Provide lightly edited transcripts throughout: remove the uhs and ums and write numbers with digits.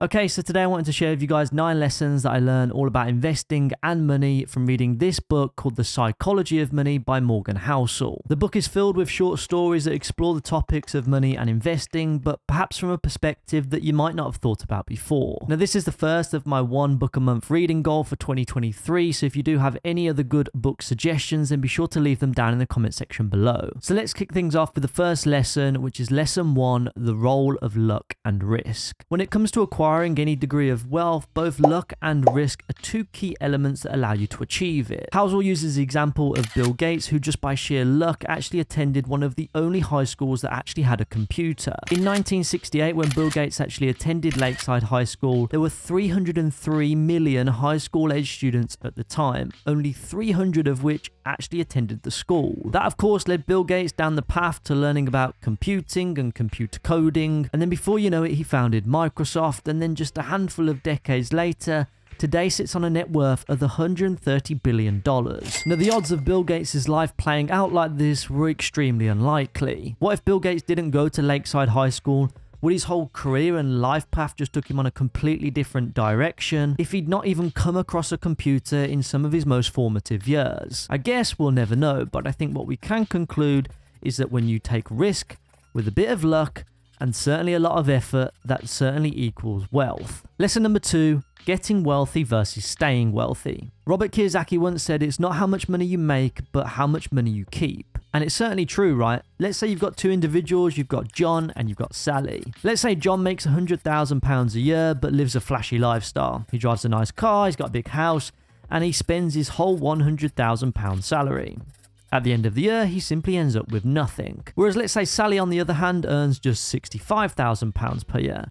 Okay, so today I wanted to share with you guys 9 lessons that I learned all about investing and money from reading this book called The Psychology of Money by Morgan Housel. The book is filled with short stories that explore the topics of money and investing, but perhaps from a perspective that you might not have thought about before. Now, this is the first of my 1 book a month reading goal for 2023, so if you do have any other good book suggestions, then be sure to leave them down in the comment section below. So let's kick things off with the first lesson, which is lesson 1, the role of luck and risk. When it comes to acquiring any degree of wealth, both luck and risk are 2 key elements that allow you to achieve it. Housel uses the example of Bill Gates, who just by sheer luck actually attended one of the only high schools that actually had a computer. In 1968, when Bill Gates actually attended Lakeside High School, there were 303 million high school age students at the time, only 300 of which actually attended the school. That of course led Bill Gates down the path to learning about computing and computer coding, and then before you know it, he founded Microsoft, and then just a handful of decades later, today sits on a net worth of $130 billion. Now, the odds of Bill Gates' life playing out like this were extremely unlikely. What if Bill Gates didn't go to Lakeside High School? Would his whole career and life path just took him on a completely different direction if he'd not even come across a computer in some of his most formative years? I guess we'll never know, but I think what we can conclude is that when you take risk with a bit of luck and certainly a lot of effort, that certainly equals wealth. Lesson number 2, getting wealthy versus staying wealthy. Robert Kiyosaki once said it's not how much money you make, but how much money you keep. And it's certainly true, right? Let's say you've got 2 individuals, you've got John and you've got Sally. Let's say John makes £100,000 a year, but lives a flashy lifestyle. He drives a nice car, he's got a big house, and he spends his whole £100,000 salary. At the end of the year, he simply ends up with nothing. Whereas let's say Sally, on the other hand, earns just £65,000 per year.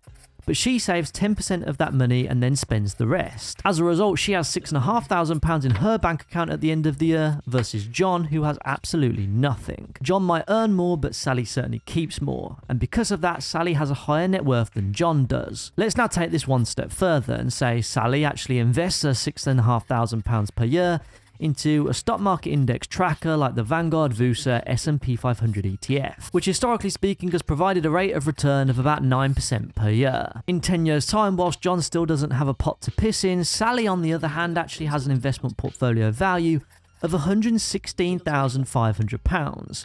But she saves 10% of that money and then spends the rest. As a result, she has £6,500 in her bank account at the end of the year versus John, who has absolutely nothing. John might earn more, but Sally certainly keeps more. And because of that, Sally has a higher net worth than John does. Let's now take this one step further and say Sally actually invests her £6,500 per year into a stock market index tracker like the Vanguard VUSA S&P 500 ETF, which historically speaking has provided a rate of return of about 9% per year. In 10 years' time, whilst John still doesn't have a pot to piss in, Sally on the other hand actually has an investment portfolio value of £116,500.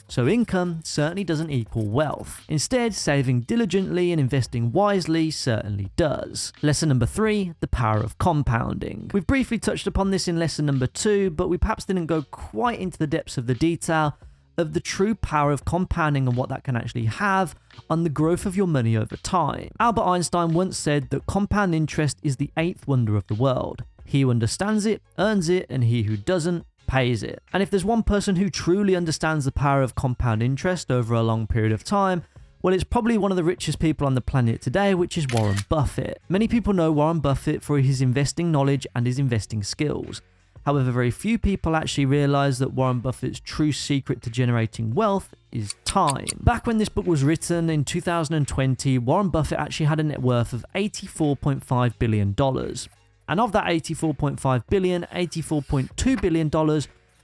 So income certainly doesn't equal wealth. Instead, saving diligently and investing wisely certainly does. Lesson number 3, the power of compounding. We've briefly touched upon this in lesson number 2, but we perhaps didn't go quite into the depths of the detail of the true power of compounding and what that can actually have on the growth of your money over time. Albert Einstein once said that compound interest is the 8th wonder of the world. He who understands it, earns it, and he who doesn't, pays it. And if there's one person who truly understands the power of compound interest over a long period of time, well, it's probably one of the richest people on the planet today, which is Warren Buffett. Many people know Warren Buffett for his investing knowledge and his investing skills. However, very few people actually realize that Warren Buffett's true secret to generating wealth is time. Back when this book was written in 2020, Warren Buffett actually had a net worth of $84.5 billion. And of that $84.5 billion, $84.2 billion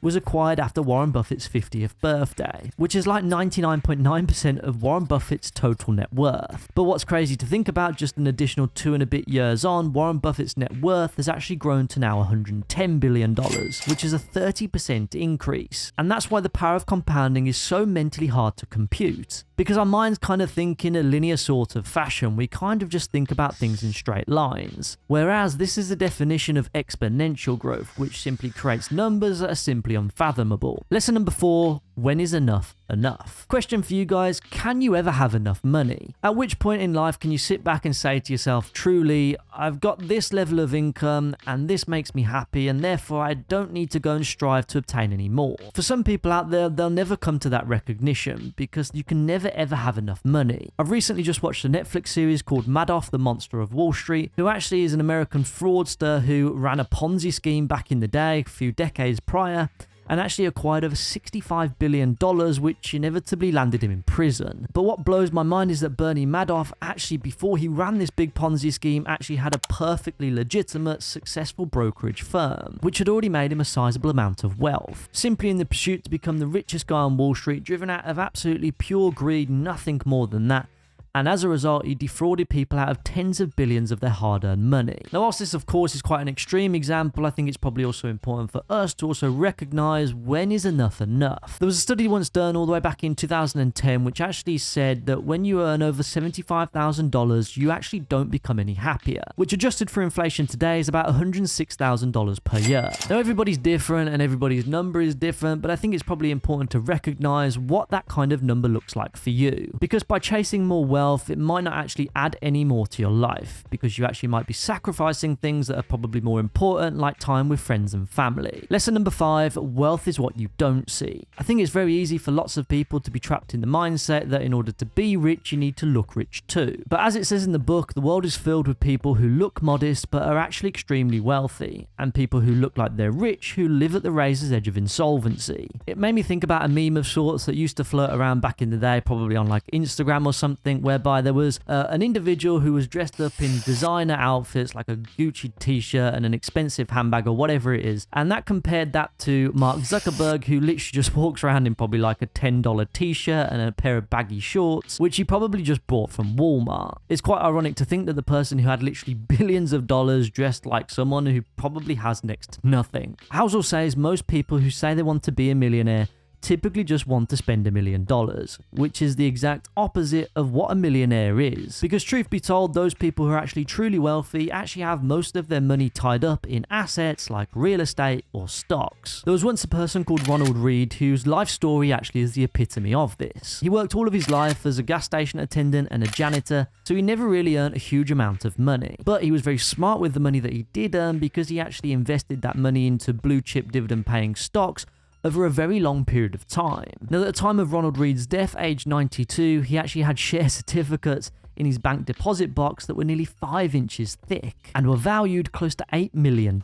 was acquired after Warren Buffett's 50th birthday, which is like 99.9% of Warren Buffett's total net worth. But what's crazy to think about, just an additional 2 and a bit years on, Warren Buffett's net worth has actually grown to now $110 billion, which is a 30% increase. And that's why the power of compounding is so mentally hard to compute. Because our minds kind of think in a linear sort of fashion, we kind of just think about things in straight lines. Whereas this is the definition of exponential growth, which simply creates numbers that are simply unfathomable. Lesson number 4, when is enough enough? Question for you guys, can you ever have enough money? At which point in life can you sit back and say to yourself, truly, I've got this level of income and this makes me happy and therefore I don't need to go and strive to obtain any more. For some people out there, they'll never come to that recognition because you can never ever have enough money. I've recently just watched a Netflix series called Madoff, the Monster of Wall Street, who actually is an American fraudster who ran a Ponzi scheme back in the day, a few decades prior, and actually acquired over $65 billion, which inevitably landed him in prison. But what blows my mind is that Bernie Madoff actually, before he ran this big Ponzi scheme, actually had a perfectly legitimate, successful brokerage firm, which had already made him a sizable amount of wealth, simply in the pursuit to become the richest guy on Wall Street, driven out of absolutely pure greed, nothing more than that. and as a result, he defrauded people out of tens of billions of their hard-earned money. Now, whilst this, of course, is quite an extreme example, I think it's probably also important for us to also recognize when is enough enough. There was a study once done all the way back in 2010, which actually said that when you earn over $75,000, you actually don't become any happier, which adjusted for inflation today is about $106,000 per year. Now, everybody's different and everybody's number is different, but I think it's probably important to recognize what that kind of number looks like for you, because by chasing more wealth, it might not actually add any more to your life, because you actually might be sacrificing things that are probably more important, like time with friends and family. Lesson number 5, wealth is what you don't see. I think it's very easy for lots of people to be trapped in the mindset that in order to be rich, you need to look rich too. But as it says in the book, the world is filled with people who look modest but are actually extremely wealthy, and people who look like they're rich who live at the razor's edge of insolvency. It made me think about a meme of sorts that used to float around back in the day, probably on like Instagram or something, whereby there was an individual who was dressed up in designer outfits like a Gucci t-shirt and an expensive handbag or whatever it is, and that compared that to Mark Zuckerberg, who literally just walks around in probably like a $10 t-shirt and a pair of baggy shorts, which he probably just bought from Walmart. It's quite ironic to think that the person who had literally billions of dollars dressed like someone who probably has next to nothing. Housel says most people who say they want to be a millionaire typically just want to spend $1 million, which is the exact opposite of what a millionaire is. Because truth be told, those people who are actually truly wealthy actually have most of their money tied up in assets like real estate or stocks. There was once a person called Ronald Read whose life story actually is the epitome of this. He worked all of his life as a gas station attendant and a janitor, so he never really earned a huge amount of money. But he was very smart with the money that he did earn, because he actually invested that money into blue chip dividend paying stocks over a very long period of time. Now, at the time of Ronald Read's death, aged 92, he actually had share certificates in his bank deposit box that were nearly 5 inches thick and were valued close to $8 million.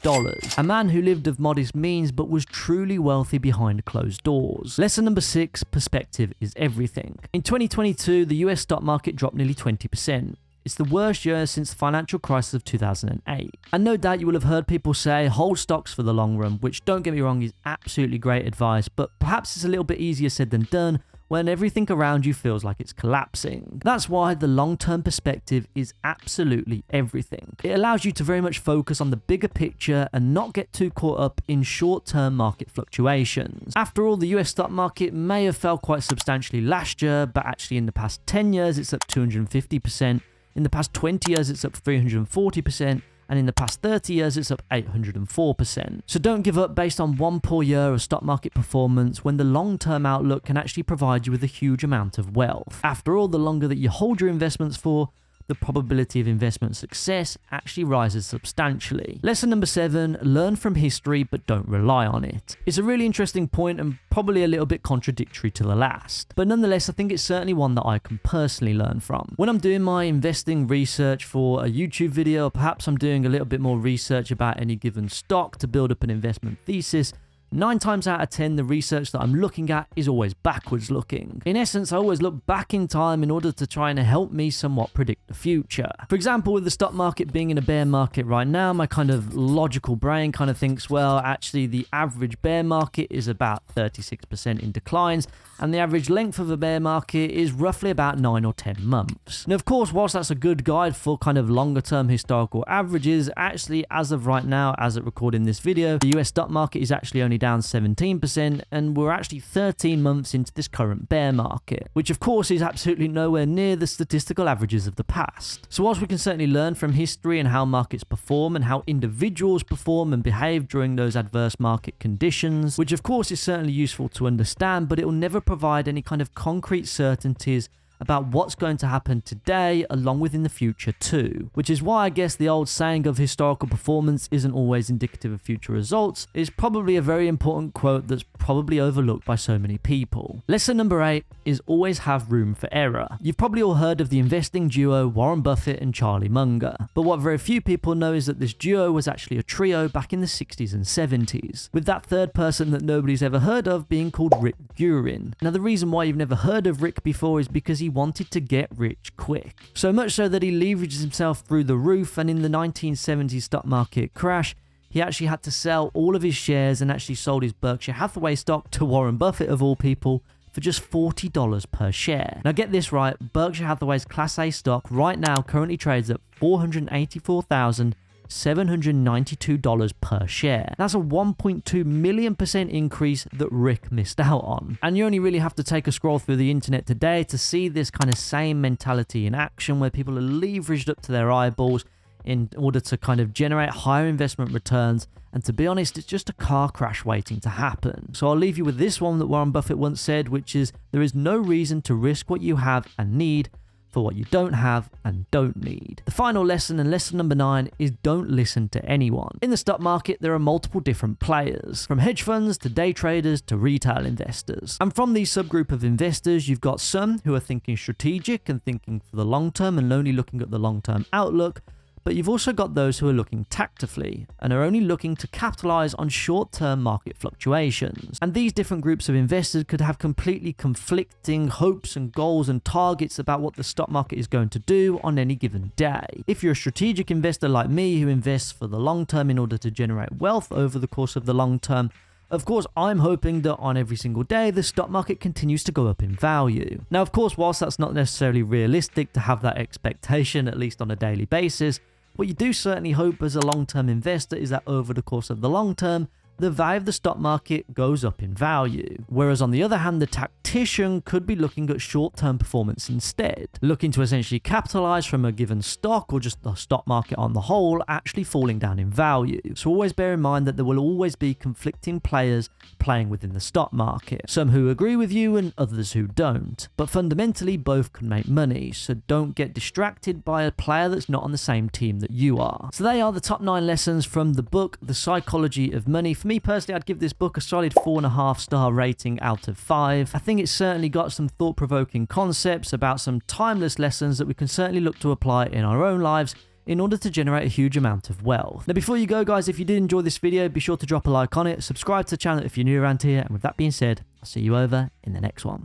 A man who lived of modest means but was truly wealthy behind closed doors. Lesson number 6, perspective is everything. In 2022, the US stock market dropped nearly 20%. It's the worst year since the financial crisis of 2008. And no doubt you will have heard people say, hold stocks for the long run, which, don't get me wrong, is absolutely great advice, but perhaps it's a little bit easier said than done when everything around you feels like it's collapsing. That's why the long-term perspective is absolutely everything. It allows you to very much focus on the bigger picture and not get too caught up in short-term market fluctuations. After all, the US stock market may have fell quite substantially last year, but actually in the past 10 years, it's up 250%. In the past 20 years, it's up 340%, and in the past 30 years, it's up 804%. So don't give up based on one poor year of stock market performance when the long-term outlook can actually provide you with a huge amount of wealth. After all, the longer that you hold your investments for, the probability of investment success actually rises substantially. Lesson number 7, learn from history but don't rely on it. It's a really interesting point and probably a little bit contradictory to the last, but nonetheless I think it's certainly one that I can personally learn from. When I'm doing my investing research for a YouTube video, or perhaps I'm doing a little bit more research about any given stock to build up an investment thesis, 9 times out of 10, the research that I'm looking at is always backwards looking. In essence, I always look back in time in order to try and help me somewhat predict the future. For example, with the stock market being in a bear market right now, my kind of logical brain kind of thinks, well, actually the average bear market is about 36% in declines, and the average length of a bear market is roughly about 9 or 10 months. Now, of course, whilst that's a good guide for kind of longer term historical averages, actually, as of right now, as of recording this video, the US stock market is actually only down 17%, and we're actually 13 months into this current bear market, which of course is absolutely nowhere near the statistical averages of the past. So whilst we can certainly learn from history and how markets perform and how individuals perform and behave during those adverse market conditions, which of course is certainly useful to understand, but it will never provide any kind of concrete certainties about what's going to happen today along with in the future too. Which is why I guess the old saying of historical performance isn't always indicative of future results is probably a very important quote that's probably overlooked by so many people. Lesson number 8 is always have room for error. You've probably all heard of the investing duo Warren Buffett and Charlie Munger, but what very few people know is that this duo was actually a trio back in the 60s and 70s, with that third person that nobody's ever heard of being called Rick Guerin. Now, the reason why you've never heard of Rick before is because he wanted to get rich quick. So much so that he leverages himself through the roof, and in the 1970s stock market crash, he actually had to sell all of his shares and actually sold his Berkshire Hathaway stock to Warren Buffett of all people for just $40 per share. Now get this right, Berkshire Hathaway's Class A stock right now currently trades at $484,792 per share. That's a 1.2 million% increase that Rick missed out on. And you only really have to take a scroll through the internet today to see this kind of same mentality in action, where people are leveraged up to their eyeballs in order to kind of generate higher investment returns. And to be honest, it's just a car crash waiting to happen. So I'll leave you with this one that Warren Buffett once said, which is, there is no reason to risk what you have and need for what you don't have and don't need. The final lesson, and lesson number 9, is don't listen to anyone. In the stock market, there are multiple different players, from hedge funds to day traders to retail investors. And from these subgroup of investors, you've got some who are thinking strategic and thinking for the long term and only looking at the long-term outlook. But you've also got those who are looking tactically and are only looking to capitalize on short-term market fluctuations. And these different groups of investors could have completely conflicting hopes and goals and targets about what the stock market is going to do on any given day. If you're a strategic investor like me who invests for the long term in order to generate wealth over the course of the long term, of course, I'm hoping that on every single day, the stock market continues to go up in value. Now, of course, whilst that's not necessarily realistic to have that expectation, at least on a daily basis, what you do certainly hope as a long-term investor is that over the course of the long term, the value of the stock market goes up in value. Whereas on the other hand, the tactician could be looking at short-term performance instead, looking to essentially capitalize from a given stock or just the stock market on the whole actually falling down in value. So always bear in mind that there will always be conflicting players playing within the stock market, some who agree with you and others who don't. But fundamentally, both can make money, so don't get distracted by a player that's not on the same team that you are. So they are the top 9 lessons from the book, The Psychology of Money. For me personally, I'd give this book a solid 4.5-star rating out of 5. I think it's certainly got some thought-provoking concepts about some timeless lessons that we can certainly look to apply in our own lives in order to generate a huge amount of wealth. Now, before you go, guys, if you did enjoy this video, be sure to drop a like on it, subscribe to the channel if you're new around here, and with that being said, I'll see you over in the next one.